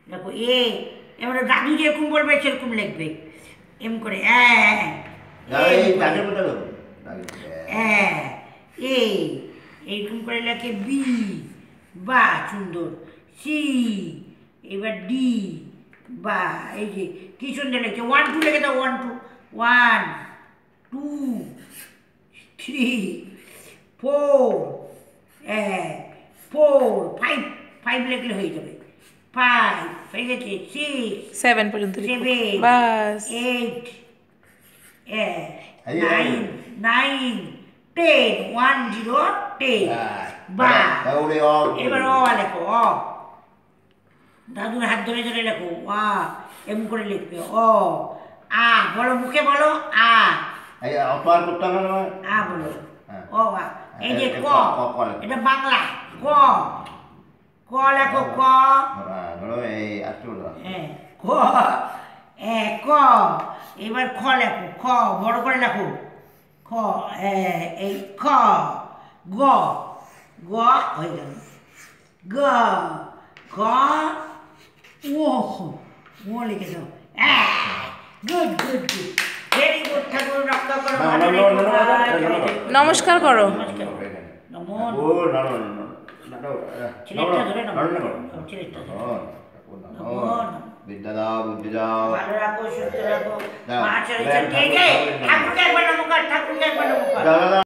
দেখো এ, এবারে দাদু যেরকম বলবে সেরকম লিখবে, এম করে এইরকম করে লেখে বি, বা সুন্দর, সি, এবার ডি, বা এই যে কি সুন্দর লেখে, 1 2 লেখে দাও, 1 2, 1 2 3 4, 4 5, 5 লিখলে হয়ে যাবে, 5 হয়ে গেছে, 6 7 পর্যন্ত 7 বাস 8 9 9 10 1 0 10 বা এবার অ লেখো, অ দাদুর হাত ধরে ধরে লেখো, এমন করে লিখবে, অ আ বলো, মুখে বলো আ, আ বলো, ও এই যে ক, এটা বাংলা ক, ক লেখো, ক ক, ক, এবার খ লেখো, খ বড় করে লেখো, খ, এই খ, গ, গ হয়ে গেল, গ, গ, ও, ও লিখে দাও, good good good, very good, ঠাকুর রক্ষা করো, ভালো রেখো, নমস্কার করো। নমো, ছেলেটা ধরে নমো, ছেলেটা নমো, বিদ্যা দাও, বুদ্ধি দাও, ভালো রাখো, সুস্থ রাখো, মা চলে ঠাকুরকে একবার নমস্কার, ঠাকুরকে একবার নমস্কার।